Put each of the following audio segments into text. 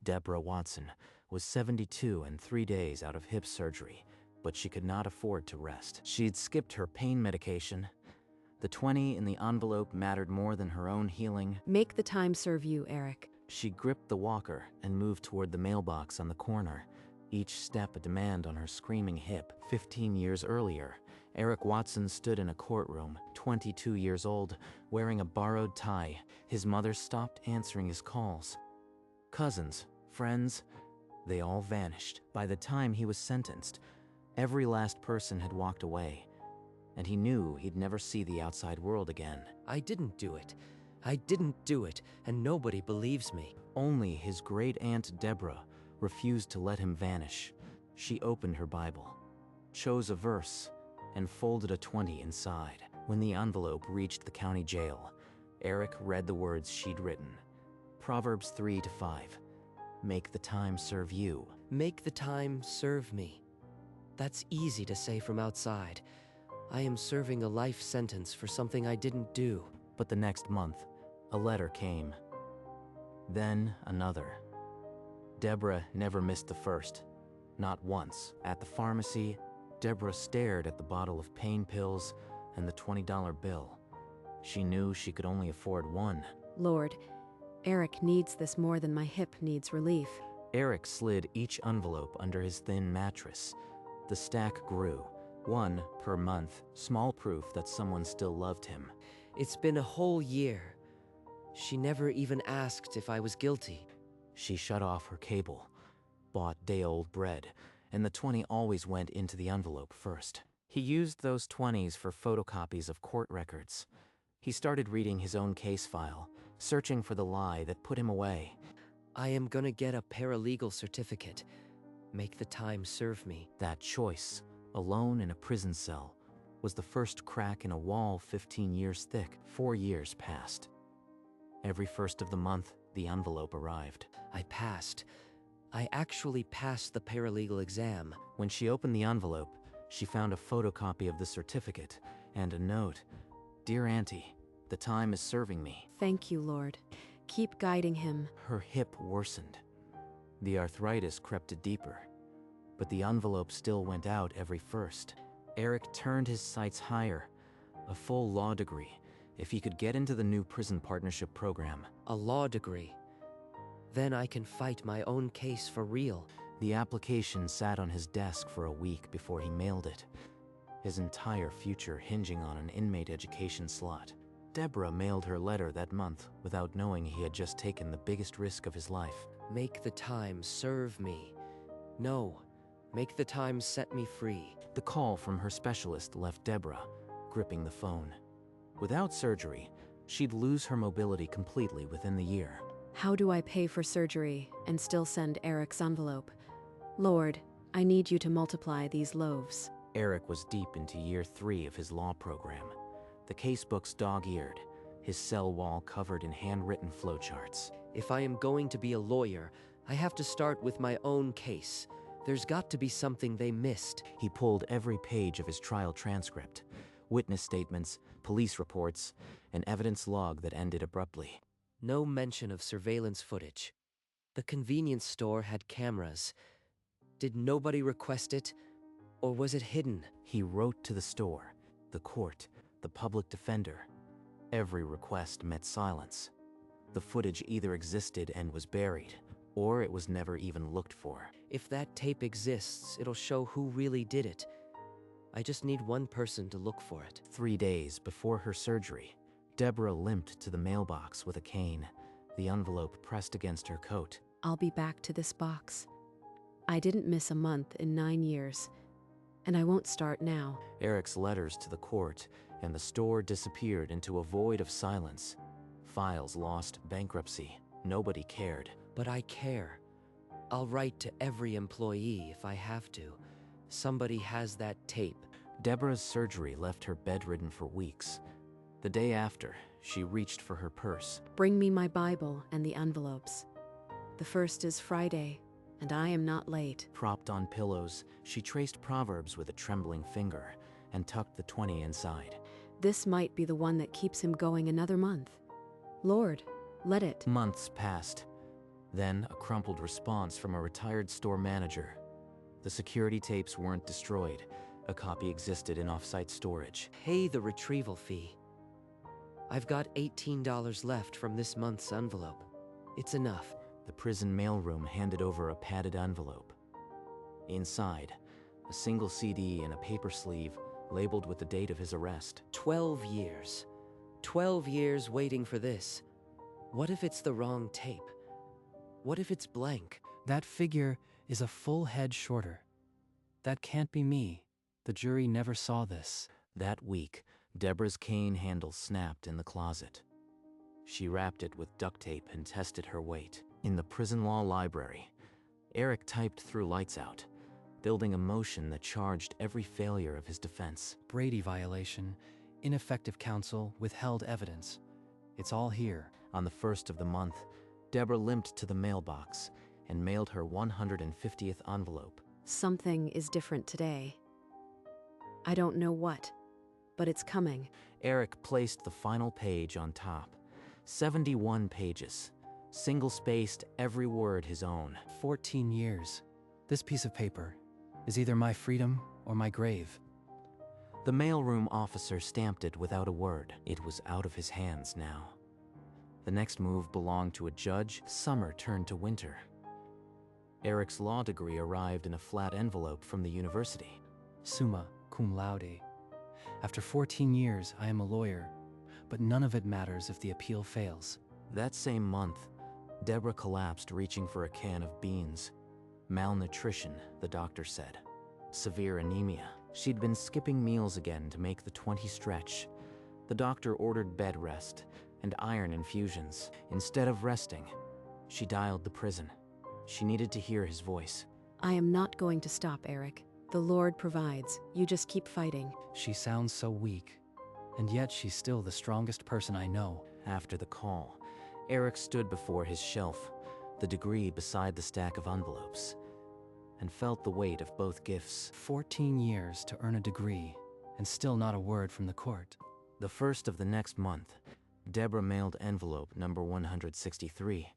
Deborah Watson was 72 and 3 days out of hip surgery, but she could not afford to rest. She'd skipped her pain medication. The 20 in the envelope mattered more than her own healing. Make the time serve you, Eric. She gripped the walker and moved toward the mailbox on the corner, each step a demand on her screaming hip. 15 years earlier, Eric Watson stood in a courtroom, 22 years old, wearing a borrowed tie. His mother stopped answering his calls. Cousins, friends, they all vanished. By the time he was sentenced, every last person had walked away, and he knew he'd never see the outside world again. I didn't do it. I didn't do it, and nobody believes me. Only his great-aunt Deborah refused to let him vanish. She opened her Bible, chose a verse, and folded a 20 inside. When the envelope reached the county jail, Eric read the words she'd written. Proverbs 3-5. Make the time serve you. Make the time serve me. That's easy to say from outside. I am serving a life sentence for something I didn't do. But the next month, a letter came. Then another. Deborah never missed the first. Not once. At the pharmacy, Deborah stared at the bottle of pain pills and the $20 bill. She knew she could only afford one. Lord, Eric needs this more than my hip needs relief. Eric slid each envelope under his thin mattress. The stack grew, one per month, small proof that someone still loved him. It's been a whole year. She never even asked if I was guilty. She shut off her cable, bought day-old bread, and the 20 always went into the envelope first. He used those 20s for photocopies of court records. He started reading his own case file, searching for the lie that put him away. I am gonna get a paralegal certificate. Make the time serve me. That choice, alone in a prison cell, was the first crack in a wall 15 years thick. 4 years passed. Every first of the month, the envelope arrived. I passed. I actually passed the paralegal exam. When she opened the envelope, she found a photocopy of the certificate and a note. Dear Auntie, the time is serving me. Thank you, Lord. Keep guiding him. Her hip worsened. The arthritis crept deeper, but the envelope still went out every first. Eric turned his sights higher. A full law degree, if he could get into the new prison partnership program. A law degree. Then I can fight my own case for real. The application sat on his desk for a week before he mailed it, his entire future hinging on an inmate education slot. Deborah mailed her letter that month without knowing he had just taken the biggest risk of his life. Make the time serve me. No, make the time set me free. The call from her specialist left Deborah gripping the phone. Without surgery, she'd lose her mobility completely within the year. How do I pay for surgery and still send Eric's envelope? Lord, I need you to multiply these loaves. Eric was deep into year 3 of his law program. The casebooks dog-eared, his cell wall covered in handwritten flowcharts. If I am going to be a lawyer, I have to start with my own case. There's got to be something they missed. He pulled every page of his trial transcript, witness statements, police reports, an evidence log that ended abruptly. No mention of surveillance footage. The convenience store had cameras. Did nobody request it? Or was it hidden? He wrote to the store, the court, the public defender. Every request met silence. The footage either existed and was buried, or it was never even looked for. If that tape exists, it'll show who really did it. I just need one person to look for it. 3 days before her surgery, Deborah limped to the mailbox with a cane, the envelope pressed against her coat. I'll be back to this box. I didn't miss a month in 9 years, and I won't start now. Eric's letters to the court and the store disappeared into a void of silence. Files lost, bankruptcy. Nobody cared. But I care. I'll write to every employee if I have to. Somebody has that tape. Deborah's surgery left her bedridden for weeks. The day after, she reached for her purse. Bring me my Bible and the envelopes. The first is Friday, and I am not late. Propped on pillows, she traced Proverbs with a trembling finger and tucked the 20 inside. This might be the one that keeps him going another month. Lord, let it. Months passed. Then, a crumpled response from a retired store manager. The security tapes weren't destroyed. A copy existed in off-site storage. Pay the retrieval fee. I've got $18 left from this month's envelope. It's enough. The prison mailroom handed over a padded envelope. Inside, a single CD in a paper sleeve labeled with the date of his arrest. 12 years. 12 years waiting for this. What if it's the wrong tape? What if it's blank? That figure is a full head shorter. That can't be me. The jury never saw this. That week, Deborah's cane handle snapped in the closet. She wrapped it with duct tape and tested her weight. In the prison law library, Eric typed through lights out, building a motion that charged every failure of his defense. Brady violation, ineffective counsel, withheld evidence. It's all here. On the first of the month, Deborah limped to the mailbox and mailed her 150th envelope. Something is different today. I don't know what, but it's coming. Eric placed the final page on top. 71 pages, single-spaced, every word his own. 14 years. This piece of paper is either my freedom or my grave. The mailroom officer stamped it without a word. It was out of his hands now. The next move belonged to a judge. Summer turned to winter. Eric's law degree arrived in a flat envelope from the university. Summa cum laude. After 14 years, I am a lawyer, but none of it matters if the appeal fails. That same month, Deborah collapsed reaching for a can of beans. Malnutrition, the doctor said. Severe anemia. She'd been skipping meals again to make the 20 stretch. The doctor ordered bed rest and iron infusions. Instead of resting, she dialed the prison. She needed to hear his voice. I am not going to stop, Eric. The Lord provides. You just keep fighting. She sounds so weak, and yet she's still the strongest person I know. After the call, Eric stood before his shelf, the degree beside the stack of envelopes, and felt the weight of both gifts. 14 years to earn a degree, and still not a word from the court. The first of the next month, Deborah mailed envelope number 163.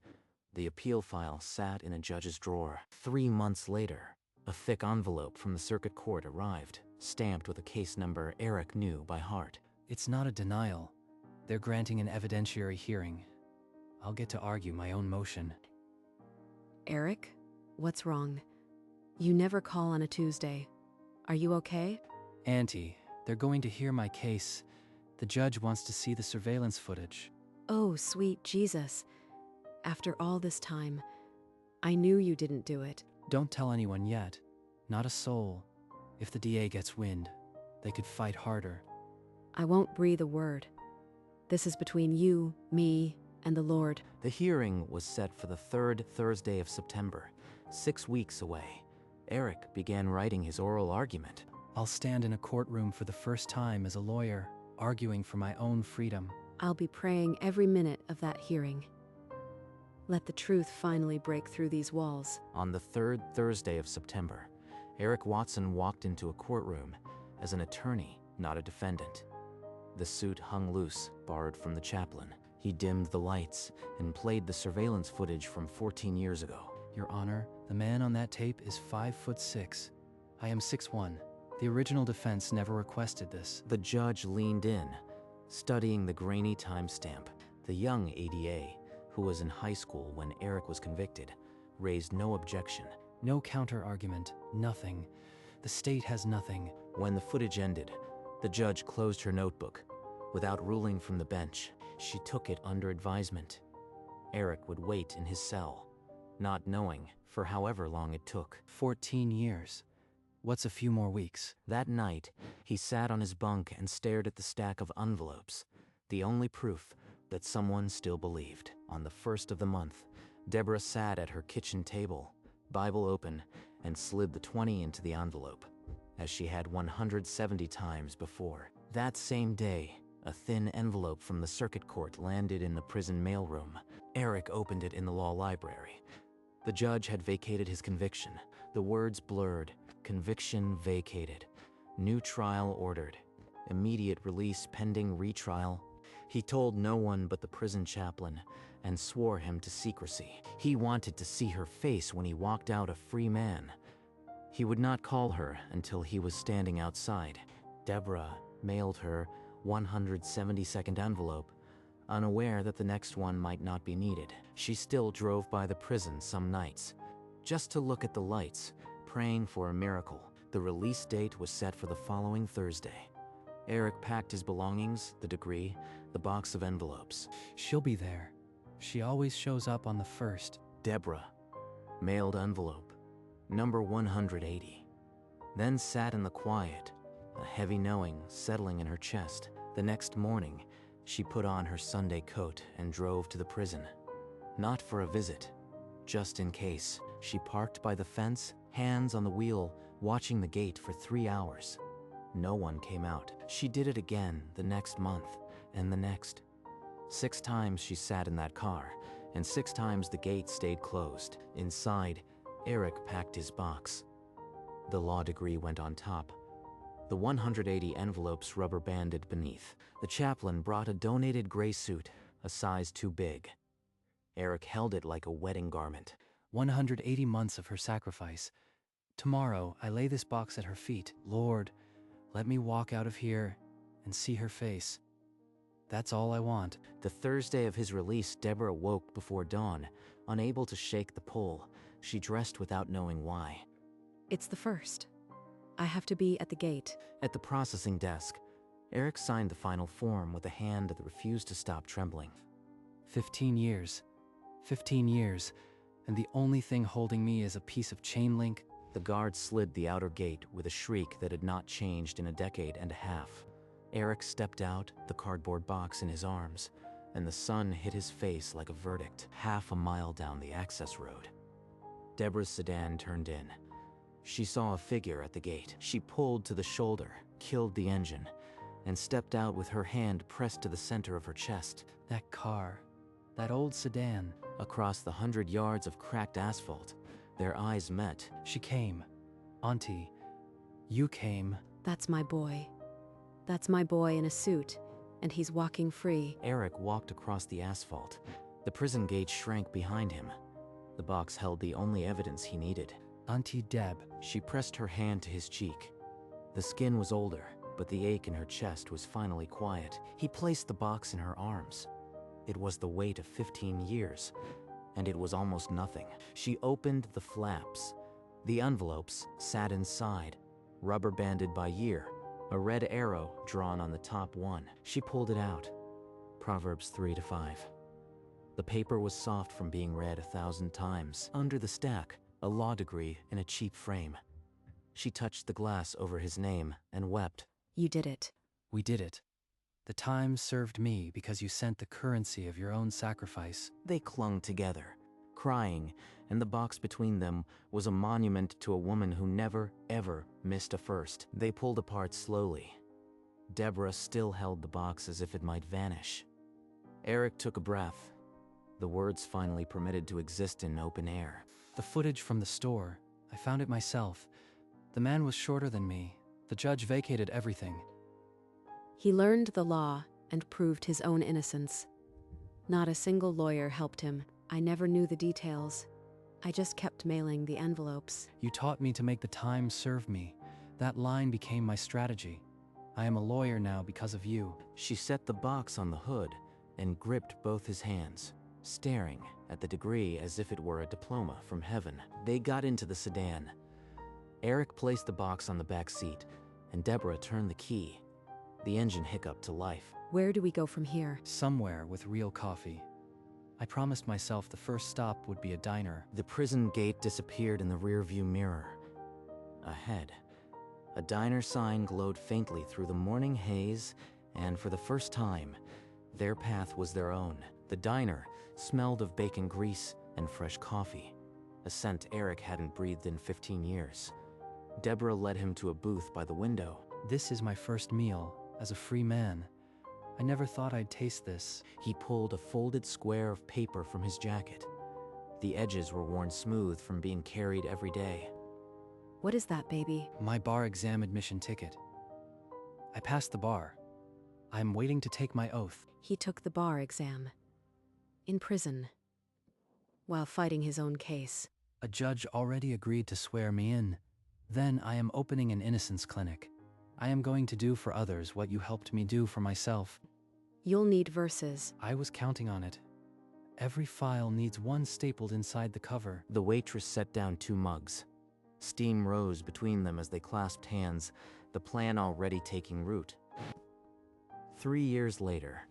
The appeal file sat in a judge's drawer. 3 months later, a thick envelope from the circuit court arrived, stamped with a case number Eric knew by heart. It's not a denial. They're granting an evidentiary hearing. I'll get to argue my own motion. Eric, what's wrong? You never call on a Tuesday. Are you okay? Auntie, they're going to hear my case. The judge wants to see the surveillance footage. Oh, sweet Jesus. After all this time, I knew you didn't do it. Don't tell anyone yet. Not a soul. If the DA gets wind, they could fight harder. I won't breathe a word. This is between you, me, and the Lord. The hearing was set for the 3rd Thursday of September, 6 weeks away. Eric began writing his oral argument. I'll stand in a courtroom for the first time as a lawyer, arguing for my own freedom. I'll be praying every minute of that hearing. Let the truth finally break through these walls. On the 3rd Thursday of September, Eric Watson walked into a courtroom as an attorney, not a defendant. The suit hung loose, borrowed from the chaplain. He dimmed the lights and played the surveillance footage from 14 years ago. Your Honor, the man on that tape is 5'6". I am 6'1". The original defense never requested this. The judge leaned in, studying the grainy timestamp. The young ADA, who was in high school when Eric was convicted, raised no objection. No counter-argument, nothing. The state has nothing. When the footage ended, the judge closed her notebook. Without ruling from the bench, she took it under advisement. Eric would wait in his cell, not knowing for however long it took. 14 years. What's a few more weeks? That night, he sat on his bunk and stared at the stack of envelopes, the only proof that someone still believed. On the 1st of the month, Deborah sat at her kitchen table, Bible open, and slid the 20 into the envelope, as she had 170 times before. That same day, a thin envelope from the circuit court landed in the prison mailroom. Eric opened it in the law library. The judge had vacated his conviction. The words blurred. Conviction vacated. New trial ordered. Immediate release pending retrial. He told no one but the prison chaplain and swore him to secrecy. He wanted to see her face when he walked out a free man. He would not call her until he was standing outside. Deborah mailed her 172nd envelope, unaware that the next one might not be needed. She still drove by the prison some nights, just to look at the lights, praying for a miracle. The release date was set for the following Thursday. Eric packed his belongings, the degree, the box of envelopes. She'll be there. She always shows up on the 1st. Deborah mailed envelope, number 180. Then sat in the quiet, a heavy knowing settling in her chest. The next morning, she put on her Sunday coat and drove to the prison. Not for a visit, just in case. She parked by the fence, hands on the wheel, watching the gate for 3 hours. No one came out. She did it again the next month, and the next. 6 times she sat in that car, and 6 times the gate stayed closed. Inside, Eric packed his box. The law degree went on top. The 180 envelopes rubber banded beneath. The chaplain brought a donated gray suit, a size too big. Eric held it like a wedding garment. 180 months of her sacrifice. Tomorrow, I lay this box at her feet. Lord, let me walk out of here and see her face. That's all I want. The Thursday of his release, Deborah woke before dawn, unable to shake the pull. She dressed without knowing why. It's the 1st. I have to be at the gate. At the processing desk, Eric signed the final form with a hand that refused to stop trembling. 15 years. 15 years. And the only thing holding me is a piece of chain link. The guard slid the outer gate with a shriek that had not changed in a decade and a half. Eric stepped out, the cardboard box in his arms, and the sun hit his face like a verdict. Half a mile down the access road, Deborah's sedan turned in. She saw a figure at the gate. She pulled to the shoulder, killed the engine, and stepped out with her hand pressed to the center of her chest. That car. That old sedan. Across the 100 yards of cracked asphalt, their eyes met. She came. Auntie, you came. That's my boy. That's my boy in a suit, and he's walking free. Eric walked across the asphalt. The prison gate shrank behind him. The box held the only evidence he needed. Auntie Deb. She pressed her hand to his cheek. The skin was older, but the ache in her chest was finally quiet. He placed the box in her arms. It was the weight of 15 years, and it was almost nothing. She opened the flaps. The envelopes sat inside, rubber banded by year, a red arrow drawn on the top one. She pulled it out. Proverbs 3-5. The paper was soft from being read 1,000 times. Under the stack, a law degree in a cheap frame. She touched the glass over his name and wept. You did it. We did it. The time served me because you sent the currency of your own sacrifice. They clung together, crying, and the box between them was a monument to a woman who never, ever missed a first. They pulled apart slowly. Deborah still held the box as if it might vanish. Eric took a breath. The words finally permitted to exist in open air. The footage from the store. I found it myself. The man was shorter than me. The judge vacated everything. He learned the law and proved his own innocence. Not a single lawyer helped him. I never knew the details. I just kept mailing the envelopes. You taught me to make the time serve me. That line became my strategy. I am a lawyer now because of you. She set the box on the hood and gripped both his hands, staring at the degree as if it were a diploma from heaven. They got into the sedan. Eric placed the box on the back seat, and Deborah turned the key. The engine hiccuped to life. Where do we go from here? Somewhere with real coffee. I promised myself the first stop would be a diner. The prison gate disappeared in the rearview mirror. Ahead, a diner sign glowed faintly through the morning haze, and for the first time, their path was their own. The diner smelled of bacon grease and fresh coffee, a scent Eric hadn't breathed in 15 years. Deborah led him to a booth by the window. This is my first meal, as a free man. I never thought I'd taste this. He pulled a folded square of paper from his jacket. The edges were worn smooth from being carried every day. What is that, baby? My bar exam admission ticket. I passed the bar. I'm waiting to take my oath. He took the bar exam. in prison, while fighting his own case. A judge already agreed to swear me in. Then I am opening an innocence clinic. I am going to do for others what you helped me do for myself. You'll need verses. I was counting on it. Every file needs one stapled inside the cover. The waitress set down 2 mugs. Steam rose between them as they clasped hands, the plan already taking root. 3 years later,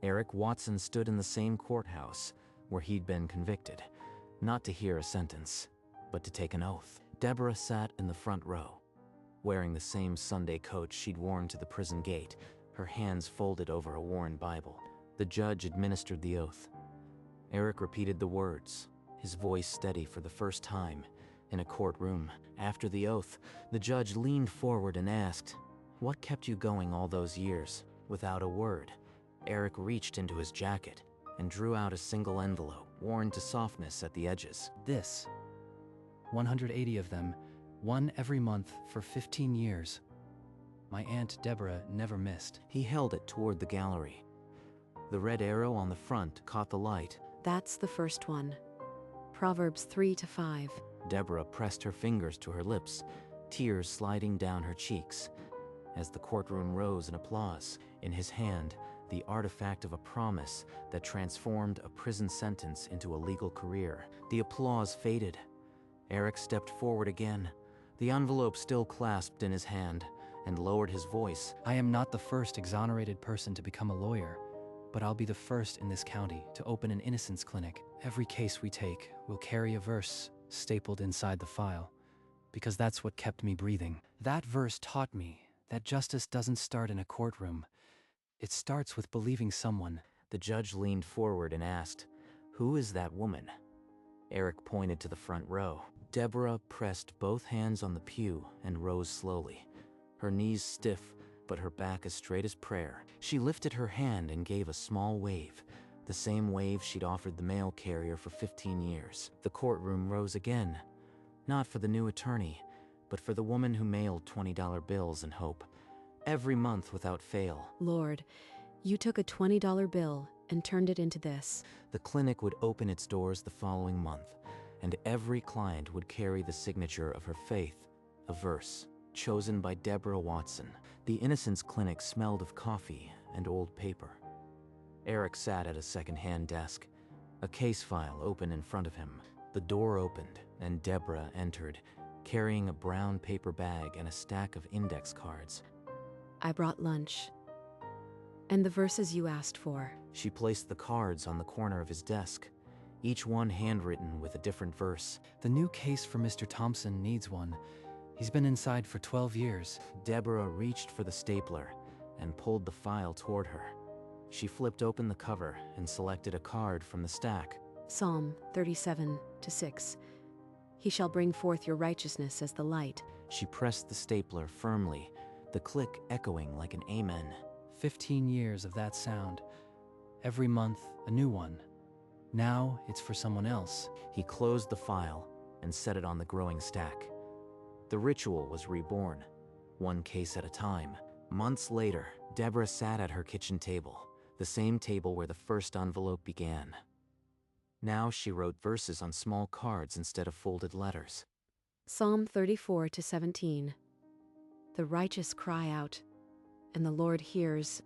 Eric Watson stood in the same courthouse where he'd been convicted, not to hear a sentence, but to take an oath. Deborah sat in the front row, wearing the same Sunday coat she'd worn to the prison gate, her hands folded over a worn Bible. The judge administered the oath. Eric repeated the words, his voice steady for the first time in a courtroom. After the oath, the judge leaned forward and asked, "What kept you going all those years?" Without a word, Eric reached into his jacket and drew out a single envelope, worn to softness at the edges. This. 180 of them, one every month for 15 years. My Aunt Deborah never missed. He held it toward the gallery. The red arrow on the front caught the light. That's the first one. Proverbs 3-5. Deborah pressed her fingers to her lips, tears sliding down her cheeks. As the courtroom rose in applause, in his hand, the artifact of a promise that transformed a prison sentence into a legal career. The applause faded. Eric stepped forward again, the envelope still clasped in his hand, and lowered his voice. I am not the first exonerated person to become a lawyer, but I'll be the first in this county to open an innocence clinic. Every case we take will carry a verse stapled inside the file, because that's what kept me breathing. That verse taught me that justice doesn't start in a courtroom. It starts with believing someone. The judge leaned forward and asked, "Who is that woman?" Eric pointed to the front row. Deborah pressed both hands on the pew and rose slowly, her knees stiff, but her back as straight as prayer. She lifted her hand and gave a small wave, the same wave she'd offered the mail carrier for 15 years. The courtroom rose again, not for the new attorney, but for the woman who mailed $20 bills in hope, every month without fail. Lord, you took a $20 bill and turned it into this. The clinic would open its doors the following month, and every client would carry the signature of her faith, a verse chosen by Deborah Watson. The Innocence Clinic smelled of coffee and old paper. Eric sat at a second-hand desk, a case file open in front of him. The door opened, and Deborah entered, carrying a brown paper bag and a stack of index cards. I brought lunch. And the verses you asked for. She placed the cards on the corner of his desk, each one handwritten with a different verse. The new case for Mr. Thompson needs one. He's been inside for 12 years. Deborah reached for the stapler and pulled the file toward her. She flipped open the cover and selected a card from the stack. Psalm 37-6. He shall bring forth your righteousness as the light. She pressed the stapler firmly, the click echoing like an amen. 15 years of that sound. Every month, a new one. Now it's for someone else. He closed the file and set it on the growing stack. The ritual was reborn, one case at a time. Months later, Deborah sat at her kitchen table, the same table where the first envelope began. Now she wrote verses on small cards instead of folded letters. Psalm 34-17. The righteous cry out, and the Lord hears.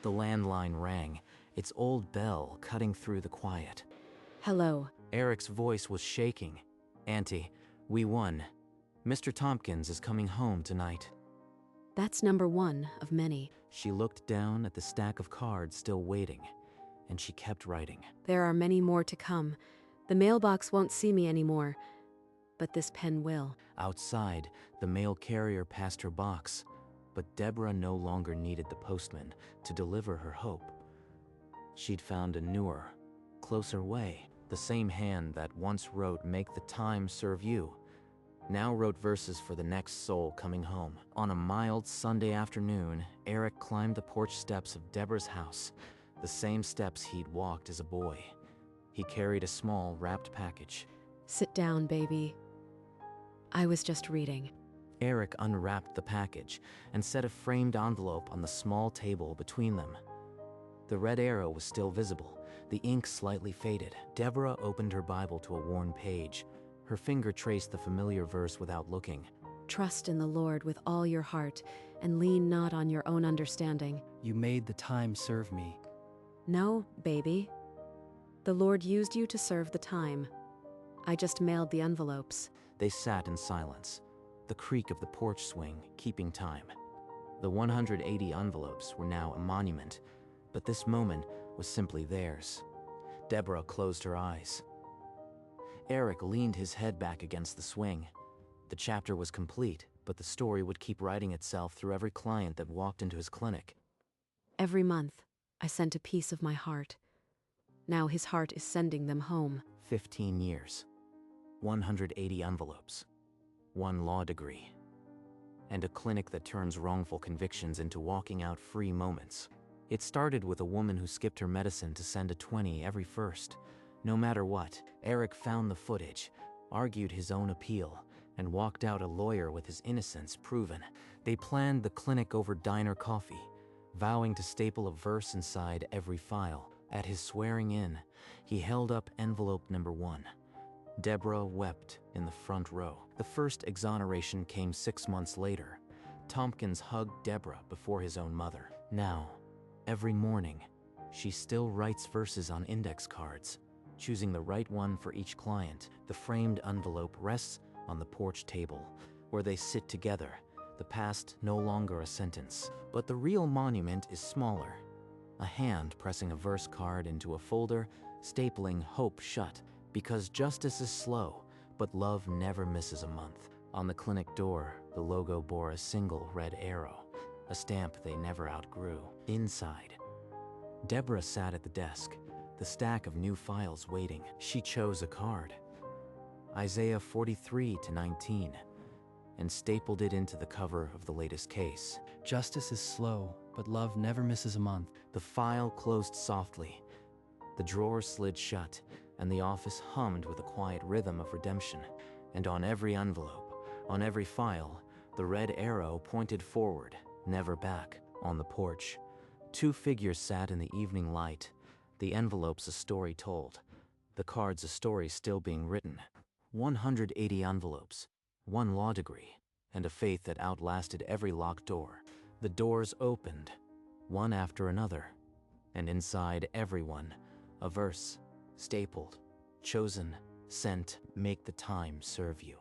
The landline rang, its old bell cutting through the quiet. Hello. Eric's voice was shaking. "Auntie, we won. Mr. Tompkins is coming home tonight." That's number one of many. She looked down at the stack of cards still waiting, and she kept writing. There are many more to come. The mailbox won't see me anymore, but this pen will. Outside, the mail carrier passed her box, but Deborah no longer needed the postman to deliver her hope. She'd found a newer, closer way. The same hand that once wrote, "Make the time serve you," now wrote verses for the next soul coming home. On a mild Sunday afternoon, Eric climbed the porch steps of Deborah's house, the same steps he'd walked as a boy. He carried a small, wrapped package. Sit down, baby. I was just reading. Eric unwrapped the package and set a framed envelope on the small table between them. The red arrow was still visible, The ink slightly faded. Deborah opened her Bible to a worn page. Her finger traced the familiar verse without looking. Trust in the Lord with all your heart, and lean not on your own understanding. You made the time serve me. No, baby. The Lord used you to serve the time. I just mailed the envelopes. They sat in silence, the creak of the porch swing keeping time. The 180 envelopes were now a monument, but this moment was simply theirs. Deborah closed her eyes. Eric leaned his head back against the swing. The chapter was complete, but the story would keep writing itself through every client that walked into his clinic. Every month, I sent a piece of my heart. Now his heart is sending them home. 15 years, 180 envelopes, 1 law degree, and a clinic that turns wrongful convictions into walking out free moments. It started with a woman who skipped her medicine to send a 20 every first. No matter what, Eric found the footage, argued his own appeal, and walked out a lawyer with his innocence proven. They planned the clinic over diner coffee, vowing to staple a verse inside every file. At his swearing in, he held up envelope number 1. Deborah wept in the front row. The first exoneration came 6 months later. Tompkins hugged Deborah before his own mother. Now, every morning, she still writes verses on index cards, choosing the right one for each client. The framed envelope rests on the porch table, where they sit together, the past no longer a sentence. But the real monument is smaller. A hand pressing a verse card into a folder, stapling hope shut, because justice is slow, but love never misses a month. On the clinic door, the logo bore a single red arrow, a stamp they never outgrew. Inside, Deborah sat at the desk, the stack of new files waiting. She chose a card, Isaiah 43-19, and stapled it into the cover of the latest case. Justice is slow, but love never misses a month. The file closed softly. The drawer slid shut, and the office hummed with a quiet rhythm of redemption. And on every envelope, on every file, the red arrow pointed forward, never back. On the porch, 2 figures sat in the evening light, the envelopes a story told, the cards a story still being written. 180 envelopes, 1 law degree, and a faith that outlasted every locked door. The doors opened, one after another, and inside every one, a verse, stapled, chosen, sent, make the time serve you.